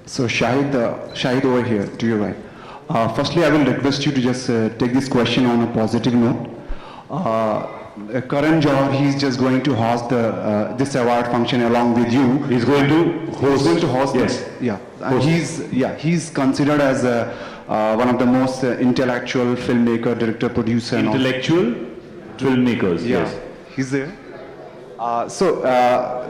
So Shahid over here, to your right. Firstly, I will request you to just take this question on a positive note. Karan Johar, he's just going to host this award function along with you. He's going to host. He's going to host. Yes. Yeah. He's considered as one of the most intellectual filmmaker, director, producer. Intellectual filmmakers. Yeah. Yes. He's there.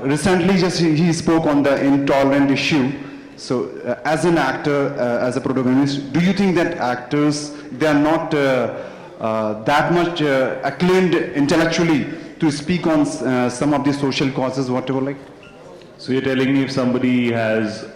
Recently, just he spoke on the intolerant issue. So, as an actor, as a protagonist, do you think that actors, they are not that much acclaimed intellectually to speak on some of the social causes, whatever like? So you're telling me if somebody has,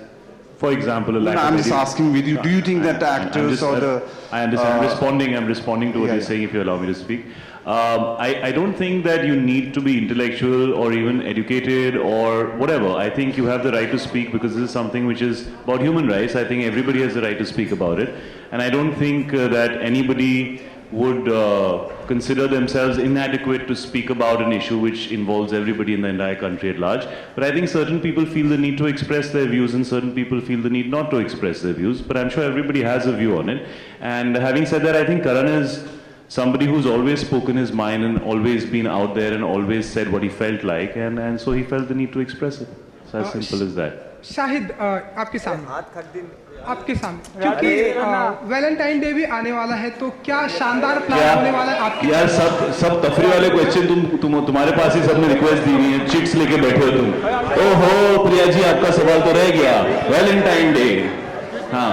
for example, a lack of... I'm just asking with you, do you think that actors I understand. I'm responding to what you're saying, if you allow me to speak. I don't think that you need to be intellectual or even educated or whatever. I think you have the right to speak because this is something which is about human rights. I think everybody has the right to speak about it. And I don't think that anybody would consider themselves inadequate to speak about an issue which involves everybody in the entire country at large. But I think certain people feel the need to express their views and certain people feel the need not to express their views. But I'm sure everybody has a view on it. And having said that, I think Karan is somebody who's always spoken his mind and always been out there and always said what he felt like, and so he felt the need to express it. It's as simple as that. Shahid आपके सामने क्योंकि Valentine day भी आने वाला है तो क्या शानदार प्लान होने वाला है आपके? यार सब तफरी वाले क्वेश्चन तुम्हारे पास ही सबने रिक्वेस्ट दी हुई है, चिट्स लेके बैठे हो तुम. ओहो प्रिया जी, आपका सवाल तो रह गया. वैलेंटाइन डे, हाँ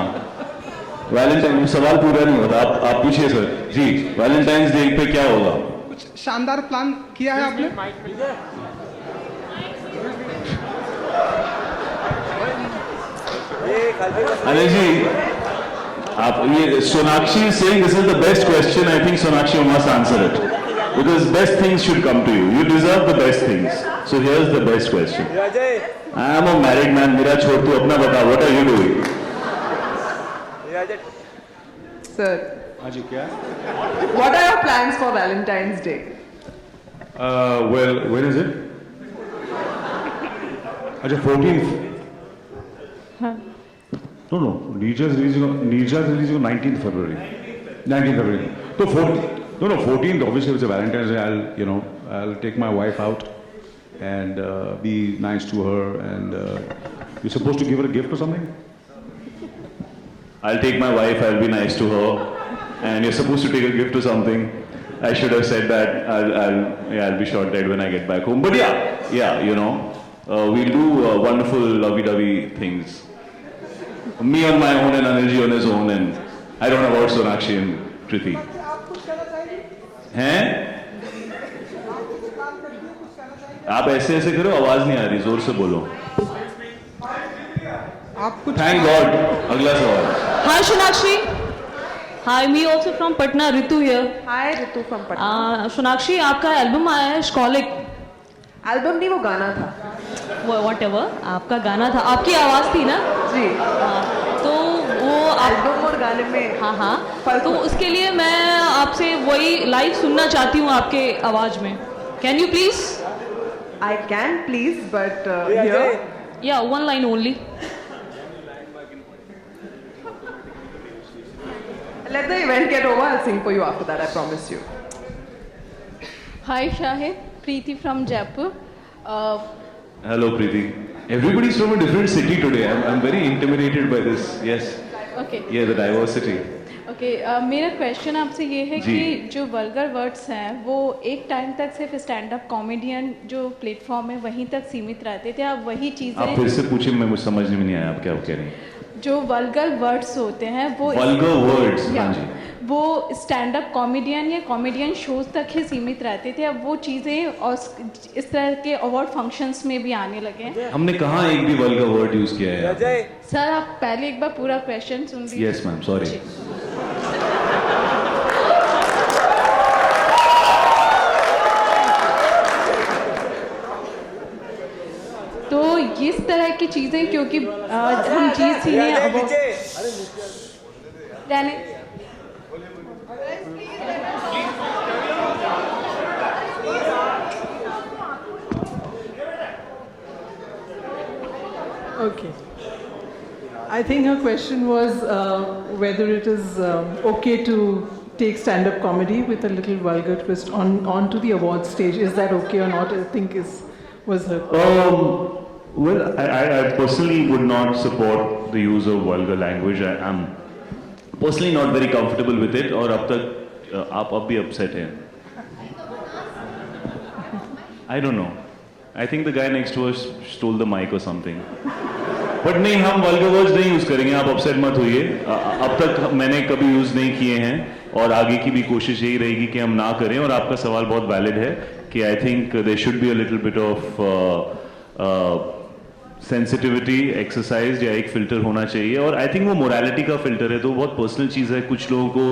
वैलेंटाइन सवाल पूरा नहीं होता. आप पूछिए सर जी, वैलेंटाइंस डे पे क्या होगा? कुछ शानदार प्लान किया है आपने? अनिल जी, आप ये Sonakshi is saying this is the best question. I think Sonakshi must answer it because best things should come to you. You deserve the best things. So here's the best question. I am a married man. मेरा छोड़ तू अपना बता. What are you doing? Sir, What are your plans for Valentine's Day? Well, when is it? Acha, 14th. No. Neerja's releasing on 19th February. 19th February. So 14th. Obviously, it's a Valentine's Day. I'll take my wife out and be nice to her. And you're supposed to give her a gift or something. I'll take my wife. I'll be nice to her. And you're supposed to take a gift or something. I should have said that. I'll be shot dead when I get back home. But we'll do wonderful lovey-dovey things. Me on my own and Anilji on his own, and I don't know about Sonakshi and Kriti. हैं? आप ऐसे करो, आवाज नहीं आ रही, जोर से बोलो. Thank God. अगला सवाल. Hi Sonakshi. Hi, me also from Patna. Ritu here. Hi, Ritu from Patna. Sonakshi, आपका एल्बम आया है Scholic. एल्बम नहीं, वो गाना था. Whatever, आपका गाना था, आपकी आवाज़ थी ना? जी. तो वो एल्बम और गाने में हाँ. तो उसके लिए मैं आपसे वही लाइव सुनना चाहती हूँ आपके आवाज़ में. Can you please? I can please, but here. Yeah, one line only. Let the event get over. I'll sing for you after that. I promise you. Hi Shahid, Kriti from Jaipur. Hello Preeti. Everybody's from a different city today. I'm very intimidated by this. Yes. Okay. Yeah, the diversity. Okay. मेरा question आपसे ये है कि जो vulgar words हैं वो एक time तक सिर्फ स्टैंड अप कॉमेडियन जो प्लेटफॉर्म है वहीं तक सीमित रहते थे. आप वही चीज़ें आप फिर से पूछिए, मैं मुझे समझ में नहीं आया आप क्या कह रही हैं. जो वल्गर वर्ड्स होते हैं वो वल्गर वर्ड्स, हाँ जी, वो स्टैंड अप कॉमेडियन या कॉमेडियन शोज तक ही सीमित रहते थे. अब वो चीज़ें और इस तरह के अवार्ड फंक्शंस में भी आने लगे हैं. हमने कहाँ एक भी वल्गर वर्ड यूज किया है? सर आप पहले एक बार पूरा क्वेश्चन सुन लीजिए. Yes ma'am, sorry. तो इस तरह की चीज़ें क्योंकि हम जीत सीने रहने Okay. I think her question was whether it is okay to take stand-up comedy with a little vulgar twist onto the award stage. Is that okay or not? I think was her question. Well, I personally would not support the use of vulgar language. I am personally not very comfortable with it. और अब तक आप अब भी upset हैं. I don't know. I think the guy next to us stole the mic or something. But नहीं, हम vulgar words नहीं use करेंगे. आप upset मत होइए. अब तक मैंने कभी use नहीं किए हैं और आगे की भी कोशिश यही रहेगी कि हम ना करें. और आपका सवाल बहुत valid है कि I think there should be a little bit of sensitivity exercise या एक फिल्टर होना चाहिए. और आई थिंक वो मोरालिटी का फिल्टर है, तो बहुत पर्सनल चीज़ है. कुछ लोगों को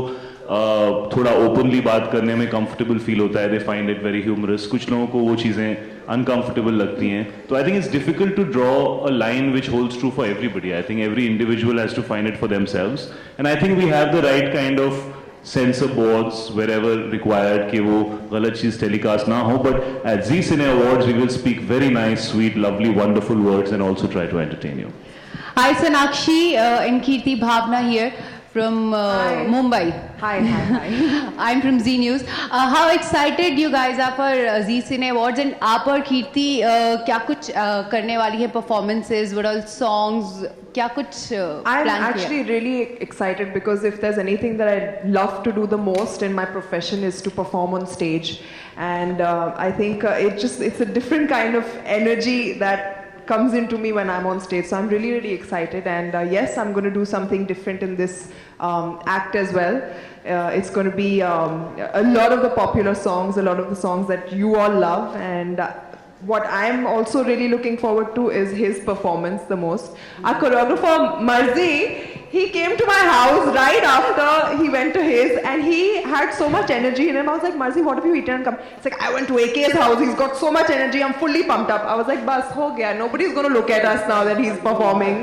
थोड़ा ओपनली बात करने में कंफर्टेबल फील होता है, they find it very humorous. कुछ लोगों को वो चीज़ें अनकंफर्टेबल लगती हैं. तो I think it's difficult to draw a line which holds true for everybody. I think every individual has to find it for themselves. And I think we have the right kind of censor boards wherever required कि वो गलत चीज़ telecast ना हो. But at Cine Awards we will speak very nice, sweet, lovely, wonderful words and also try to entertain you. Hi Sonakshi and Kriti, Bhavna here from Mumbai. Hi. I'm from Z News. How excited you guys are for Cine Awards, and आप और कीर्ति क्या कुछ करने वाली है, performances, what all songs, क्या कुछ I'm plan actually really excited because if there's anything that I love to do the most in my profession is to perform on stage, and I think it's a different kind of energy that comes into me when I'm on stage. So I'm really excited, and yes, I'm going to do something different in this act as well. It's going to be a lot of the popular songs, a lot of the songs that you all love, and what I'm also really looking forward to is his performance the most. Our choreographer Marzi, he came to my house right after he went to his, and he had so much energy in him. I was like, Marzi, what have you eaten? Come. It's like, I went to AK's house. He's got so much energy. I'm fully pumped up. I was like, bas, ho gaya. Nobody's going to look at us now that he's performing.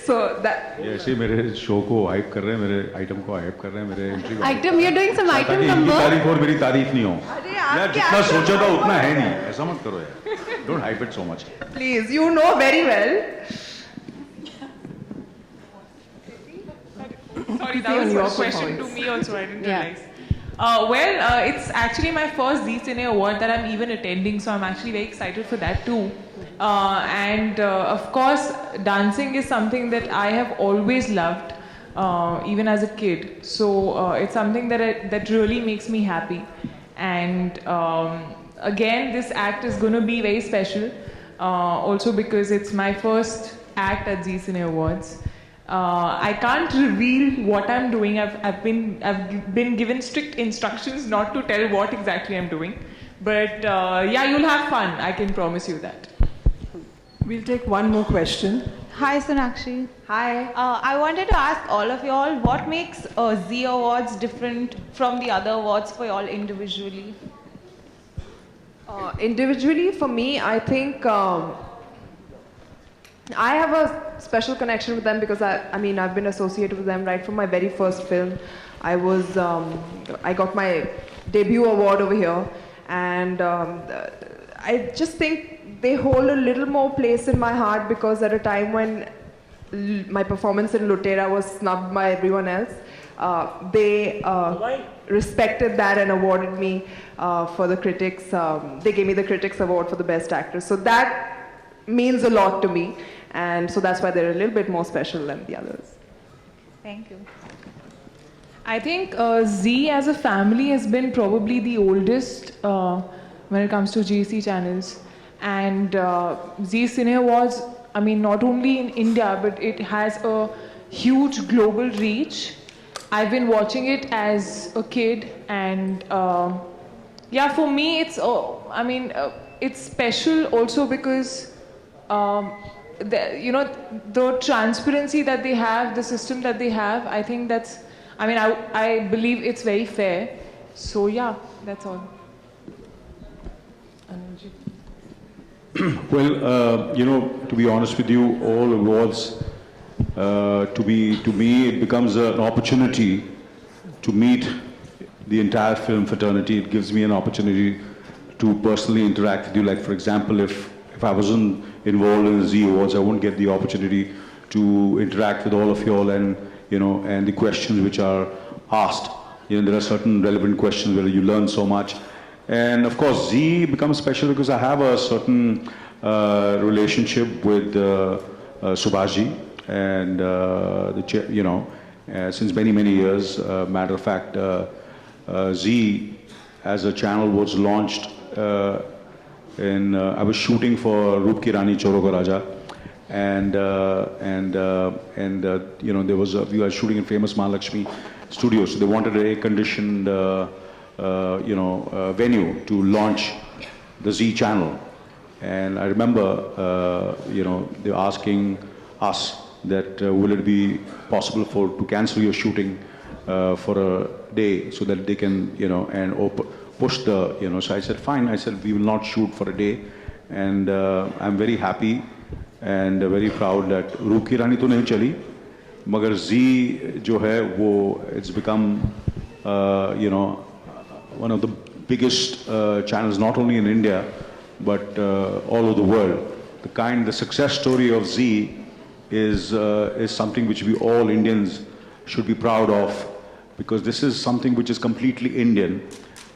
So that. ऐसे मेरे show को hype कर रहे हैं, मेरे item को hype कर रहे हैं, मेरे एंट्री को. Item, you're doing some item number. तारीफ और मेरी तारीफ नहीं हो. अरे यार जितना सोचा था उतना है नहीं. ऐसा मत करो यार. Don't hype it so much. Please, you know very well. Sorry, that was a question to me also. I didn't realize. It's actually my first Cine award that I'm even attending, so I'm actually very excited for that too. And of course, dancing is something that I have always loved, even as a kid. So it's something that really makes me happy. And again, this act is going to be very special, also because it's my first act at Cine Awards. I can't reveal what I'm doing. I've been given strict instructions not to tell what exactly I'm doing. But yeah, you'll have fun. I can promise you that. We'll take one more question. Hi Sonakshi. Hi. I wanted to ask all of you all, what makes Z Awards different from the other awards for you all individually? Individually, for me, I think I have a special connection with them because I mean I've been associated with them right from my very first film. I got my debut award over here, and I just think they hold a little more place in my heart because at a time when my performance in Lutera was snubbed by everyone else, they respected that and awarded me for the critics. They gave me the Critics Award for the Best Actress. So that means a lot to me, and so that's why they're a little bit more special than the others. Thank you. I think Z as a family has been probably the oldest when it comes to GC channels. And Z Cine Awards, I mean, not only in India, but it has a huge global reach. I've been watching it as a kid, and yeah, for me, it's special also because the transparency that they have, the system that they have, I think that's, I believe it's very fair. So yeah, that's all. Well, to be honest with you, all awards, to me, it becomes an opportunity to meet the entire film fraternity. It gives me an opportunity to personally interact with you. Like, for example, if I wasn't involved in the Z Awards, I wouldn't get the opportunity to interact with all of you all, and and the questions which are asked. There are certain relevant questions where you learn so much. And of course, Z becomes special because I have a certain relationship with Subhaji, and since many years. Matter of fact, Z as a channel was launched I was shooting for Roop Ki Rani Choro Ka Raja, and there was we were shooting in famous Mahalakshmi Studios, so they wanted an air-conditioned venue to launch the Z channel. And I remember they were asking us that will it be possible to cancel your shooting for a day so that they can push the so I said fine. I said we will not shoot for a day, and I'm very happy and very proud that Roop Ki Rani to nahi chali, magar Z jo hai wo it's become one of the biggest channels not only in India but all over the world. The success story of Z is something which we all Indians should be proud of, because this is something which is completely Indian.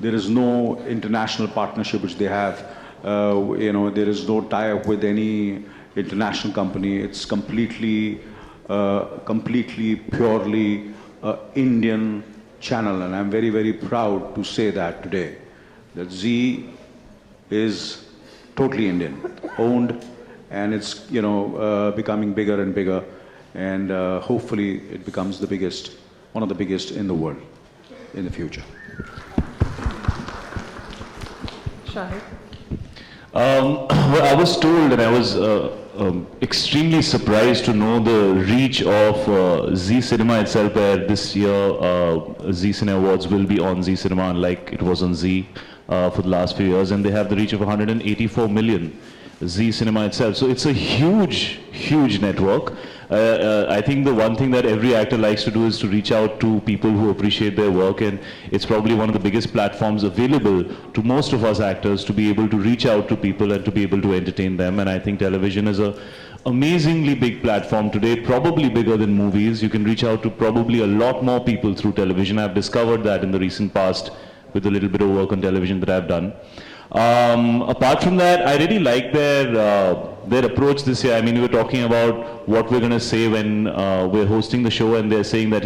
There is no international partnership which they have. There is no tie-up with any international company. It's completely purely Indian channel, and I'm very, very proud to say that today, that Z is totally Indian owned, and it's becoming bigger and bigger, and hopefully it becomes the biggest, one of the biggest in the world in the future. Shahid? Well, I was told, and I was extremely surprised to know the reach of Z Cinema itself, where this year Z Cine Awards will be on Z Cinema, unlike it was on Z for the last few years, and they have the reach of 184 million. Z Cinema itself. So it's a huge, huge network. I think the one thing that every actor likes to do is to reach out to people who appreciate their work, and it's probably one of the biggest platforms available to most of us actors to be able to reach out to people and to be able to entertain them. And I think television is a amazingly big platform today, probably bigger than movies. You can reach out to probably a lot more people through television. I've discovered that in the recent past with a little bit of work on television that I've done. Apart from that, I really like their approach this year. I mean, we were talking about what we're going to say when we're hosting the show, and they're saying that,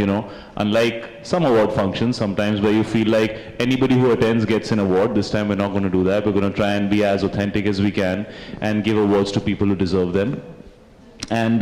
unlike some award functions sometimes where you feel like anybody who attends gets an award, this time we're not going to do that. We're going to try and be as authentic as we can and give awards to people who deserve them. And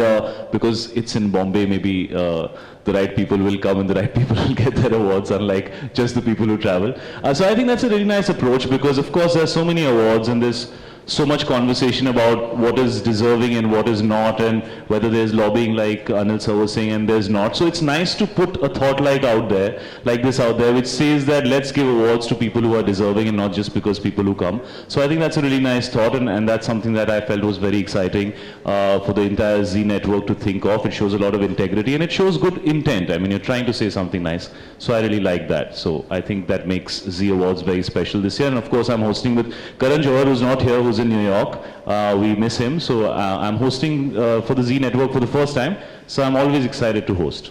because it's in Bombay, maybe the right people will come and the right people will get their awards, unlike just the people who travel. So I think that's a really nice approach, because of course there are so many awards and there's so much conversation about what is deserving and what is not, and whether there's lobbying like Anil sir was saying and there's not. So it's nice to put a thought like this out there, which says that let's give awards to people who are deserving and not just because people who come. So I think that's a really nice thought, and that's something that I felt was very exciting for the entire Z network to think of. It shows a lot of integrity and it shows good intent. I mean, you're trying to say something nice. So I really like that. So I think that makes Z Awards very special this year. And of course I'm hosting with Karan Johar, who's not here, who's in New York. We miss him. So I'm hosting for the Z Network for the first time. So I'm always excited to host.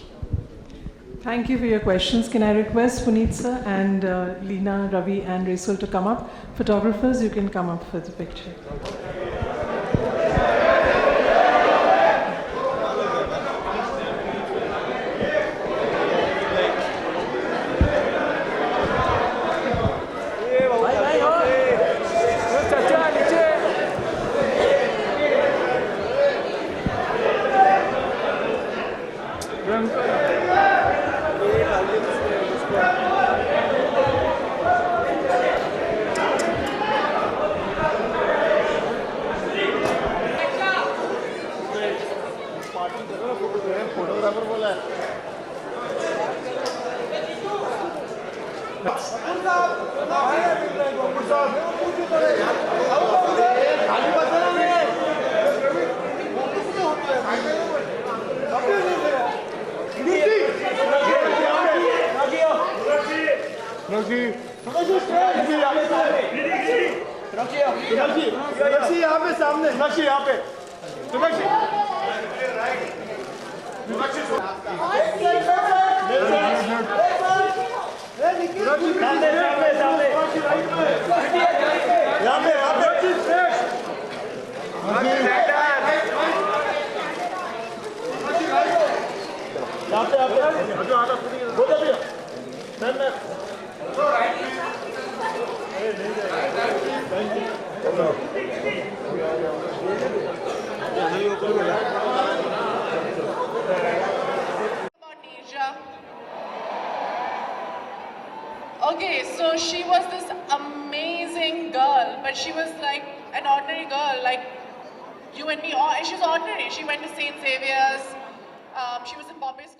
Thank you for your questions. Can I request Puneet sir and Leena, Ravi and Rasul to come up? Photographers, you can come up for the picture. Okay, so she was this amazing girl, but she was like an ordinary girl, like you and me. She was ordinary. She went to St. Xavier's. She was in Bobby's.